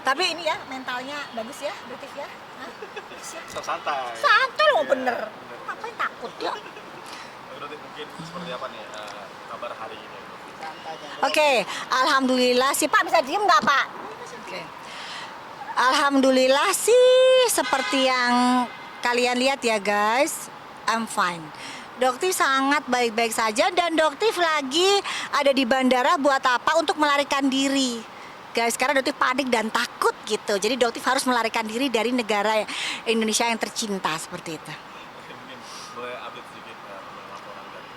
Tapi ini ya mentalnya bagus ya, Doktif ya. Hah? Bagus ya. Santai. Santai loh Iya, bener. Ngapain takut ya? Berarti mungkin seperti apa nih kabar hari ini? Oke, alhamdulillah sih Pak, bisa diem nggak Pak? Oke. Alhamdulillah sih seperti yang kalian lihat ya guys, I'm fine. Doktif sangat baik-baik saja dan Doktif lagi ada di bandara buat apa? Untuk melarikan diri. Guys, karena Doktif panik dan takut gitu. Jadi Doktif harus melarikan diri dari negara Indonesia yang tercinta seperti itu. Mungkin boleh update sedikit laporan dari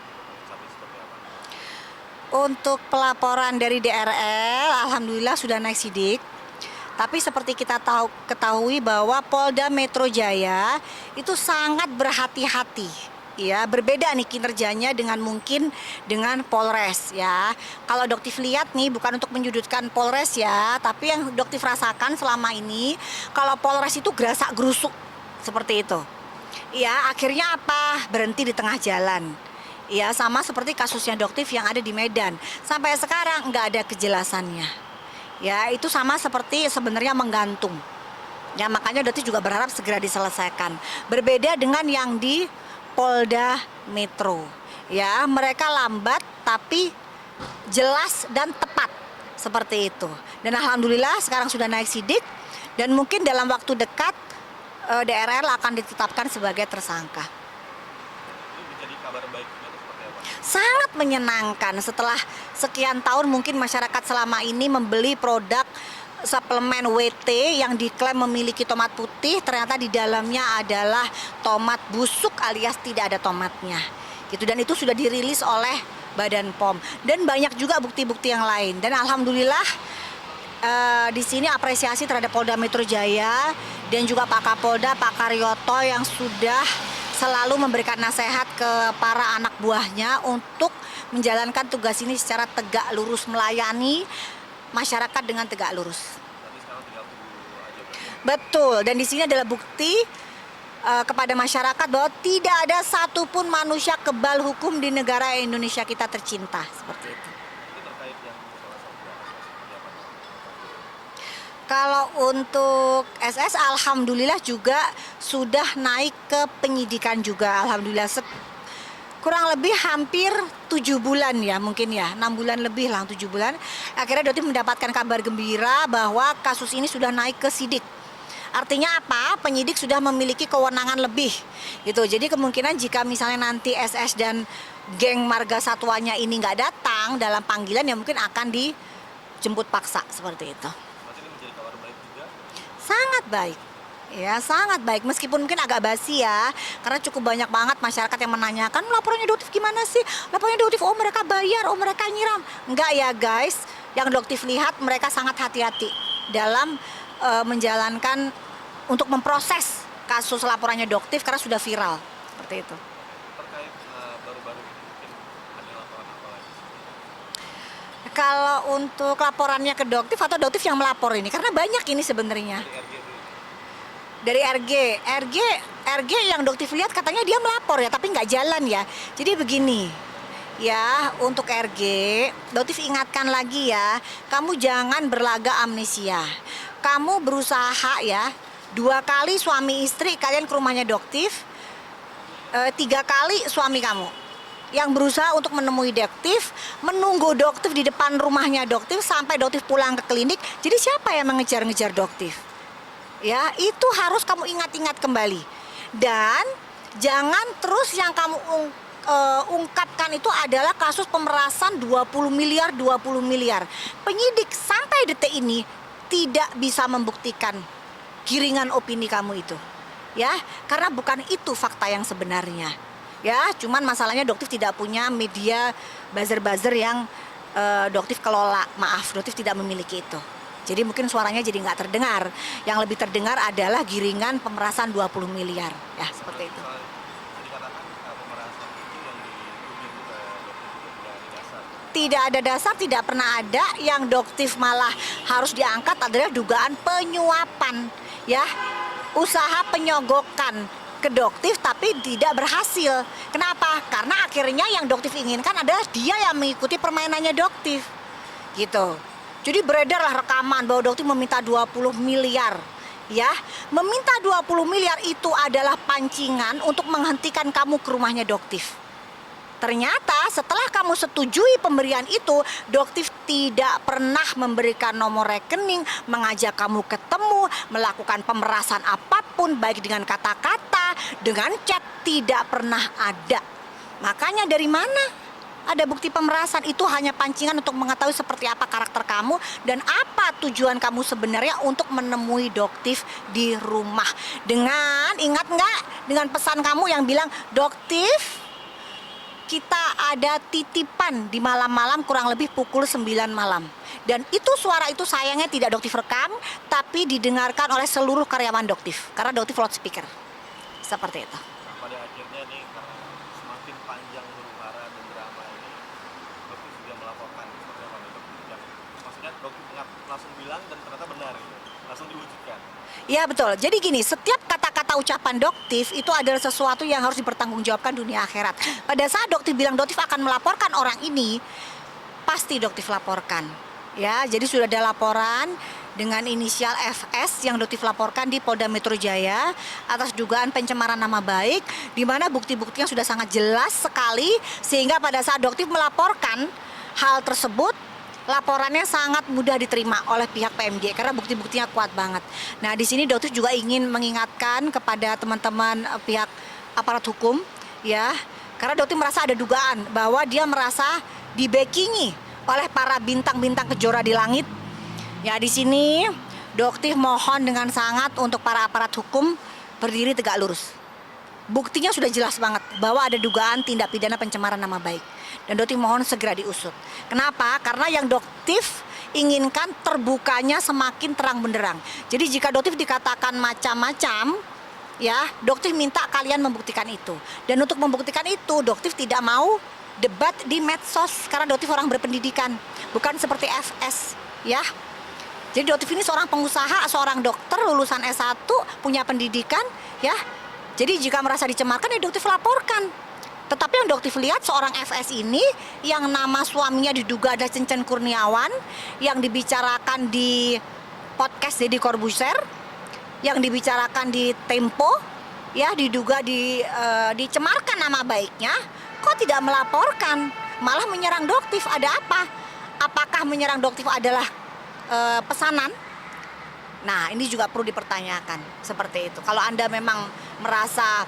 saat ini seperti apa? Untuk pelaporan dari DRL, alhamdulillah sudah naik sidik. Tapi seperti kita ketahui bahwa Polda Metro Jaya itu sangat berhati-hati. Ya, berbeda nih kinerjanya dengan mungkin dengan Polres ya. Kalau Doktif lihat nih bukan untuk menyudutkan Polres ya, tapi yang Doktif rasakan selama ini kalau Polres itu gerasak gerusuk seperti itu. Ya, akhirnya apa? Berhenti di tengah jalan. Ya, sama seperti kasusnya Doktif yang ada di Medan. Sampai sekarang nggak ada kejelasannya. Ya, itu sama seperti sebenarnya menggantung. Ya, makanya Doktif juga berharap segera diselesaikan. Berbeda dengan yang di Polda Metro. Ya, mereka lambat tapi jelas dan tepat seperti itu. Dan alhamdulillah sekarang sudah naik sidik dan mungkin dalam waktu dekat DRL akan ditetapkan sebagai tersangka. Itu menjadi kabar baik atau seperti apa? Sangat menyenangkan setelah sekian tahun mungkin masyarakat selama ini membeli produk suplemen WT yang diklaim memiliki tomat putih, ternyata di dalamnya adalah tomat busuk alias tidak ada tomatnya. Gitu, dan itu sudah dirilis oleh Badan POM dan banyak juga bukti-bukti yang lain. Dan alhamdulillah di sini apresiasi terhadap Polda Metro Jaya dan juga Pak Kapolda, Pak Karyoto yang sudah selalu memberikan nasihat ke para anak buahnya untuk menjalankan tugas ini secara tegak lurus, melayani masyarakat dengan tegak lurus. Tapi sekarang tinggal tunggu aja berarti. Betul, dan di sini adalah bukti kepada masyarakat bahwa tidak ada satupun manusia kebal hukum di negara Indonesia kita tercinta seperti itu. Itu terkait yang salah satu seperti apa? Kalau untuk SS, alhamdulillah juga sudah naik ke penyidikan juga, alhamdulillah. Kurang lebih hampir 7 bulan ya, mungkin ya 6 bulan lebih lah, 7 bulan. Akhirnya Doktif mendapatkan kabar gembira bahwa kasus ini sudah naik ke sidik. Artinya apa? Penyidik sudah memiliki kewenangan lebih gitu. Jadi kemungkinan jika misalnya nanti SS dan geng marga satwanya ini nggak datang dalam panggilan, ya mungkin akan dijemput paksa seperti itu. Berarti ini menjadi kabar baik juga. Sangat baik. Ya, sangat baik. Meskipun mungkin agak basi ya, karena cukup banyak banget masyarakat yang menanyakan laporannya Doktif gimana sih? Laporannya Doktif, oh mereka bayar, oh mereka nyiram. Enggak ya guys, yang Doktif lihat mereka sangat hati-hati dalam menjalankan untuk memproses kasus laporannya Doktif karena sudah viral. Seperti itu. Terkait baru-baru ini mungkin ada laporan apa lagi? Kalau untuk laporannya ke Doktif atau Doktif yang melapor ini, karena banyak ini sebenarnya. Dari RG dulu. Dari RG yang Doktif lihat katanya dia melapor ya, tapi nggak jalan ya. Jadi begini, ya untuk RG, Doktif ingatkan lagi ya, kamu jangan berlaga amnesia. Kamu berusaha ya, 2 kali suami istri kalian ke rumahnya Doktif, 3 kali suami kamu yang berusaha untuk menemui Doktif, menunggu Doktif di depan rumahnya Doktif sampai Doktif pulang ke klinik. Jadi siapa yang mengejar-ngejar Doktif? Ya, itu harus kamu ingat-ingat kembali. Dan jangan terus yang kamu ungkapkan itu adalah kasus pemerasan 20 miliar. Penyidik sampai detik ini tidak bisa membuktikan giringan opini kamu itu. Ya, karena bukan itu fakta yang sebenarnya. Ya, cuman masalahnya Doktif tidak punya media buzzer-buzzer yang Doktif kelola. Maaf, Doktif tidak memiliki itu. Jadi mungkin suaranya jadi nggak terdengar. Yang lebih terdengar adalah giringan pemerasan 20 miliar. Ya, seperti itu. Bisa dikatakan pemerasan itu yang dituding ke Doktif tidak ada dasar. Tidak ada dasar, tidak pernah ada. Yang Doktif malah harus diangkat adalah dugaan penyuapan. Ya, usaha penyogokan ke Doktif tapi tidak berhasil. Kenapa? Karena akhirnya yang Doktif inginkan adalah dia yang mengikuti permainannya Doktif. Gitu. Jadi beredarlah rekaman bahwa dokter meminta 20 miliar. Ya, meminta 20 miliar itu adalah pancingan untuk menghentikan kamu ke rumahnya Doktif. Ternyata setelah kamu setujui pemberian itu, Doktif tidak pernah memberikan nomor rekening, mengajak kamu ketemu, melakukan pemerasan apapun, baik dengan kata-kata, dengan chat, tidak pernah ada. Makanya dari mana ada bukti pemerasan? Itu hanya pancingan untuk mengetahui seperti apa karakter kamu dan apa tujuan kamu sebenarnya untuk menemui Doktif di rumah. Dengan, ingat nggak, dengan pesan kamu yang bilang, Doktif, kita ada titipan di malam-malam kurang lebih pukul 9 malam. Dan itu suara itu sayangnya tidak Doktif rekam, tapi didengarkan oleh seluruh karyawan Doktif. Karena Doktif loudspeaker. Seperti itu. Nah, pada akhirnya nih karena semakin panjang huru-hara dan drama ini, Dokter juga melaporkan seperti apa nih Dokter? Dan maksudnya Dokter langsung bilang dan ternyata benar gitu, langsung diwujudkan. Ya betul, jadi gini, setiap kata-kata ucapan Doktif itu adalah sesuatu yang harus dipertanggungjawabkan dunia akhirat. Pada saat Doktif bilang Doktif akan melaporkan orang ini, pasti Doktif laporkan. Ya, jadi sudah ada laporan dengan inisial FS yang Doktif laporkan di Polda Metro Jaya atas dugaan pencemaran nama baik, di mana bukti-buktinya sudah sangat jelas sekali, sehingga pada saat Doktif melaporkan hal tersebut, laporannya sangat mudah diterima oleh pihak PMJ karena bukti-buktinya kuat banget. Nah, di sini Doktif juga ingin mengingatkan kepada teman-teman pihak aparat hukum, ya, karena Doktif merasa ada dugaan bahwa dia merasa dibackingi oleh para bintang-bintang kejora di langit. Ya, di sini Doktif mohon dengan sangat untuk para aparat hukum berdiri tegak lurus. Buktinya sudah jelas banget bahwa ada dugaan tindak pidana pencemaran nama baik. Dan Doktif mohon segera diusut. Kenapa? Karena yang Doktif inginkan terbukanya semakin terang benderang. Jadi jika Doktif dikatakan macam-macam, ya, Doktif minta kalian membuktikan itu. Dan untuk membuktikan itu, Doktif tidak mau debat di medsos karena Doktif orang berpendidikan, bukan seperti FS, ya. Jadi Doktif ini seorang pengusaha, seorang dokter lulusan S1, punya pendidikan, ya. Jadi jika merasa dicemarkan, ya Doktif laporkan. Tetapi yang Doktif lihat seorang FS ini yang nama suaminya diduga ada Cencen Kurniawan, yang dibicarakan di podcast Deddy Corbuzier, yang dibicarakan di Tempo, ya, diduga dicemarkan nama baiknya, kok tidak melaporkan, malah menyerang Doktif. Ada apa? Apakah menyerang Doktif adalah pesanan? Nah, ini juga perlu dipertanyakan seperti itu. Kalau Anda memang merasa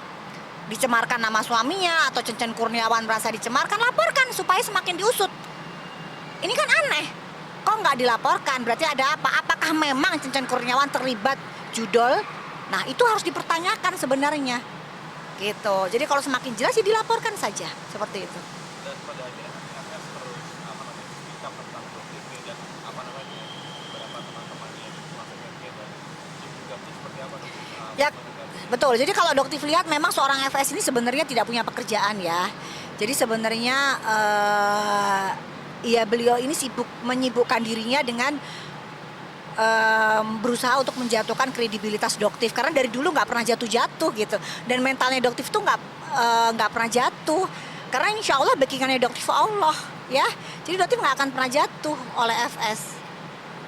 dicemarkan nama suaminya atau Cencen Kurniawan merasa dicemarkan, laporkan supaya semakin diusut. Ini kan aneh, kok nggak dilaporkan? Berarti ada apa? Apakah memang Cencen Kurniawan terlibat judol? Nah, itu harus dipertanyakan sebenarnya, gitu. Jadi kalau semakin jelas, ya dilaporkan saja, seperti itu. Dan pada akhirnya FS terus speak up tentang Dokter ini dan beberapa teman-temannya yang masuk FG dan tim juga seperti apa Dokter? Ya, betul. Jadi kalau Doktif lihat memang seorang FS ini sebenarnya tidak punya pekerjaan, ya. Jadi sebenarnya ya beliau ini menyibukkan dirinya dengan berusaha untuk menjatuhkan kredibilitas Doktif karena dari dulu nggak pernah jatuh-jatuh gitu. Dan mentalnya Doktif tuh nggak pernah jatuh karena insya Allah backingannya Doktif Allah, ya. Jadi Doktif nggak akan pernah jatuh oleh FS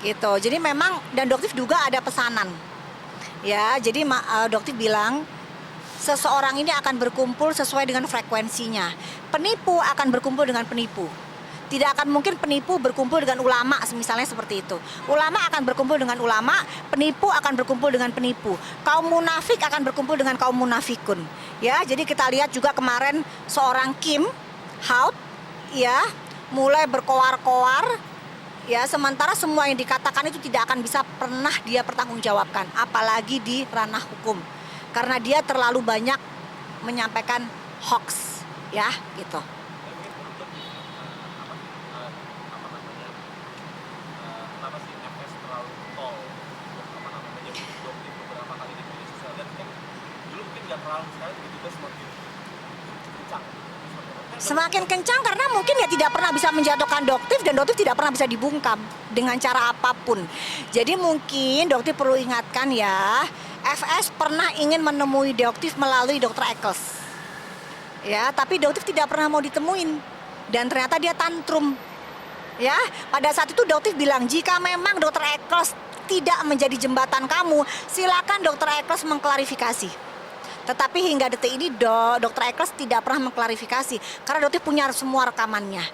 gitu. Jadi memang dan Doktif juga ada pesanan. Ya, jadi Doktif bilang seseorang ini akan berkumpul sesuai dengan frekuensinya. Penipu akan berkumpul dengan penipu. Tidak akan mungkin penipu berkumpul dengan ulama, misalnya seperti itu. Ulama akan berkumpul dengan ulama, penipu akan berkumpul dengan penipu. Kaum munafik akan berkumpul dengan kaum munafikun. Ya, jadi kita lihat juga kemarin seorang Kim Haut, ya, mulai berkoar-koar. Ya, sementara semua yang dikatakan itu tidak akan bisa pernah dia pertanggungjawabkan, apalagi di ranah hukum. Karena dia terlalu banyak menyampaikan hoax, ya, gitu. Kenapa sih FS terlalu tol? Jadi Dokter beberapa kali di media sosial dan kan dulu mungkin nggak terlalu sekali, tiba-tiba semakin kencang. Semakin kencang karena mungkin ya tidak pernah bisa menjatuhkan Doktif dan Doktif tidak pernah bisa dibungkam dengan cara apapun. Jadi mungkin Doktif perlu ingatkan ya, FS pernah ingin menemui Doktif melalui Dr. Eccles. Ya, tapi Doktif tidak pernah mau ditemuin dan ternyata dia tantrum. Ya, pada saat itu dokter bilang jika memang dokter Eccles tidak menjadi jembatan kamu, silakan dokter Eccles mengklarifikasi. Tetapi hingga detik ini dokter Eccles tidak pernah mengklarifikasi karena dokter punya semua rekamannya.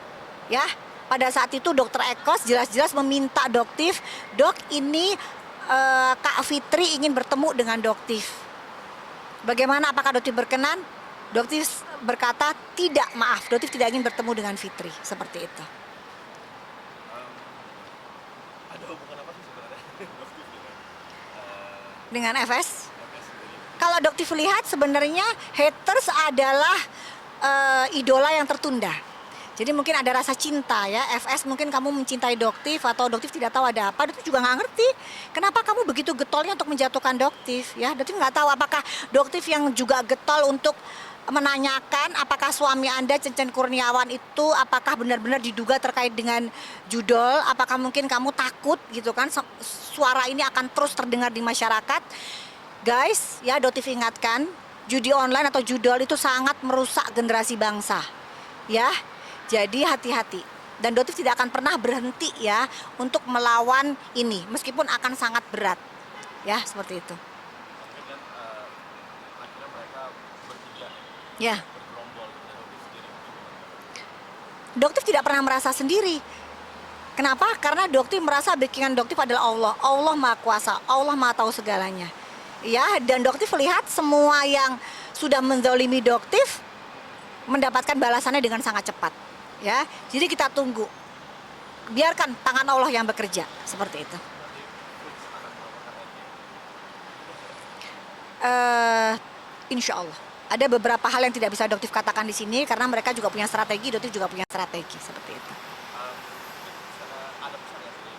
Ya, pada saat itu dokter Eccles jelas-jelas meminta dokter, dok ini Kak Fitri ingin bertemu dengan dokter. Bagaimana, apakah dokter berkenan? Dokter berkata tidak, maaf, dokter tidak ingin bertemu dengan Fitri, seperti itu. Ada hubungan apa sih sebenarnya dokter Dengan dengan FS? FS sendiri? Kalau dokter lihat sebenarnya haters adalah idola yang tertunda. Jadi mungkin ada rasa cinta ya, FS mungkin kamu mencintai dokter atau dokter tidak tahu ada apa, dokter juga nggak ngerti kenapa kamu begitu getolnya untuk menjatuhkan dokter ya. Dokter nggak tahu apakah dokter yang juga getol untuk menanyakan apakah suami Anda Cecen Kurniawan itu apakah benar-benar diduga terkait dengan judol, apakah mungkin kamu takut gitu kan suara ini akan terus terdengar di masyarakat. Guys, ya Dotif ingatkan, judi online atau judol itu sangat merusak generasi bangsa. Ya, jadi hati-hati. Dan Dotif tidak akan pernah berhenti ya untuk melawan ini, meskipun akan sangat berat. Ya, seperti itu. Mungkin kan akhirnya mereka bertiga Ya, bergerombol dan dokter sendiri mungkin. Dotif tidak pernah merasa sendiri. Kenapa? Karena Dotif merasa backingan Dotif adalah Allah. Allah Maha Kuasa, Allah Maha Tahu segalanya. Ya, dan Dotif lihat semua yang sudah menzalimi Dotif mendapatkan balasannya dengan sangat cepat. Ya, jadi kita tunggu. Biarkan tangan Allah yang bekerja, seperti itu. Berarti Fritz akan melakukan Insya Allah. Ada beberapa hal yang tidak bisa Dotif katakan di sini karena mereka juga punya strategi, Dotif juga punya strategi, seperti itu. ada pesan ya sendiri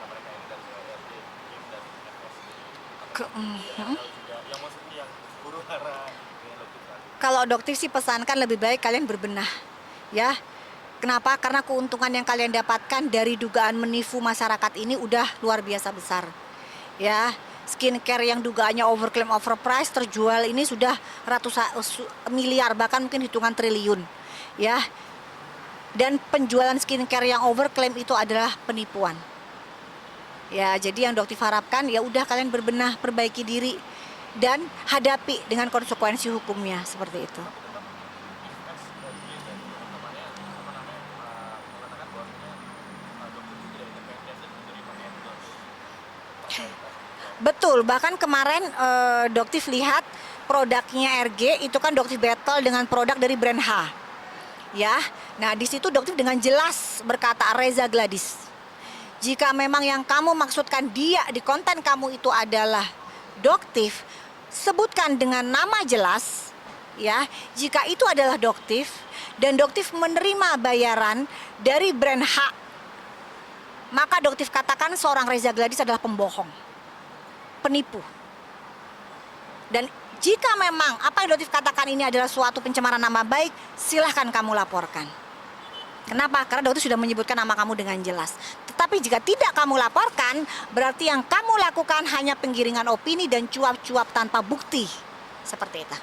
mereka ini dari RG Kim dan FS sendiri atau juga yang maksudnya yang huru hara dengan dokter tadi. Kalau Dotif sih pesankan lebih baik kalian berbenah, ya. Kenapa? Karena keuntungan yang kalian dapatkan dari dugaan menipu masyarakat ini udah luar biasa besar. Ya, skincare yang dugaannya overclaim overprice terjual ini sudah ratusan miliar, bahkan mungkin hitungan triliun. Ya. Dan penjualan skincare yang overclaim itu adalah penipuan. Ya, jadi yang Dotif harapkan ya udah kalian berbenah, perbaiki diri dan hadapi dengan konsekuensi hukumnya, seperti itu. FS dan Kim dan teman-temannya apa namanya mengatakan bahwasanya dokter itu tidak independen dan menerima endorse. Betul, bahkan kemarin Dotif lihat produknya RG itu kan Dotif battle dengan produk dari brand H. Ya, nah di situ Dotif dengan jelas berkata, Reza Gladys, jika memang yang kamu maksudkan dia di konten kamu itu adalah Dotif, sebutkan dengan nama jelas, ya. Jika itu adalah Dotif dan Dotif menerima bayaran dari brand H, maka Dotif katakan seorang Reza Gladys adalah pembohong, penipu. Dan jika memang apa yang Dotif katakan ini adalah suatu pencemaran nama baik, silahkan kamu laporkan. Kenapa? Karena Dotif sudah menyebutkan nama kamu dengan jelas. Tetapi jika tidak kamu laporkan, berarti yang kamu lakukan hanya penggiringan opini dan cuap-cuap tanpa bukti. Seperti itu.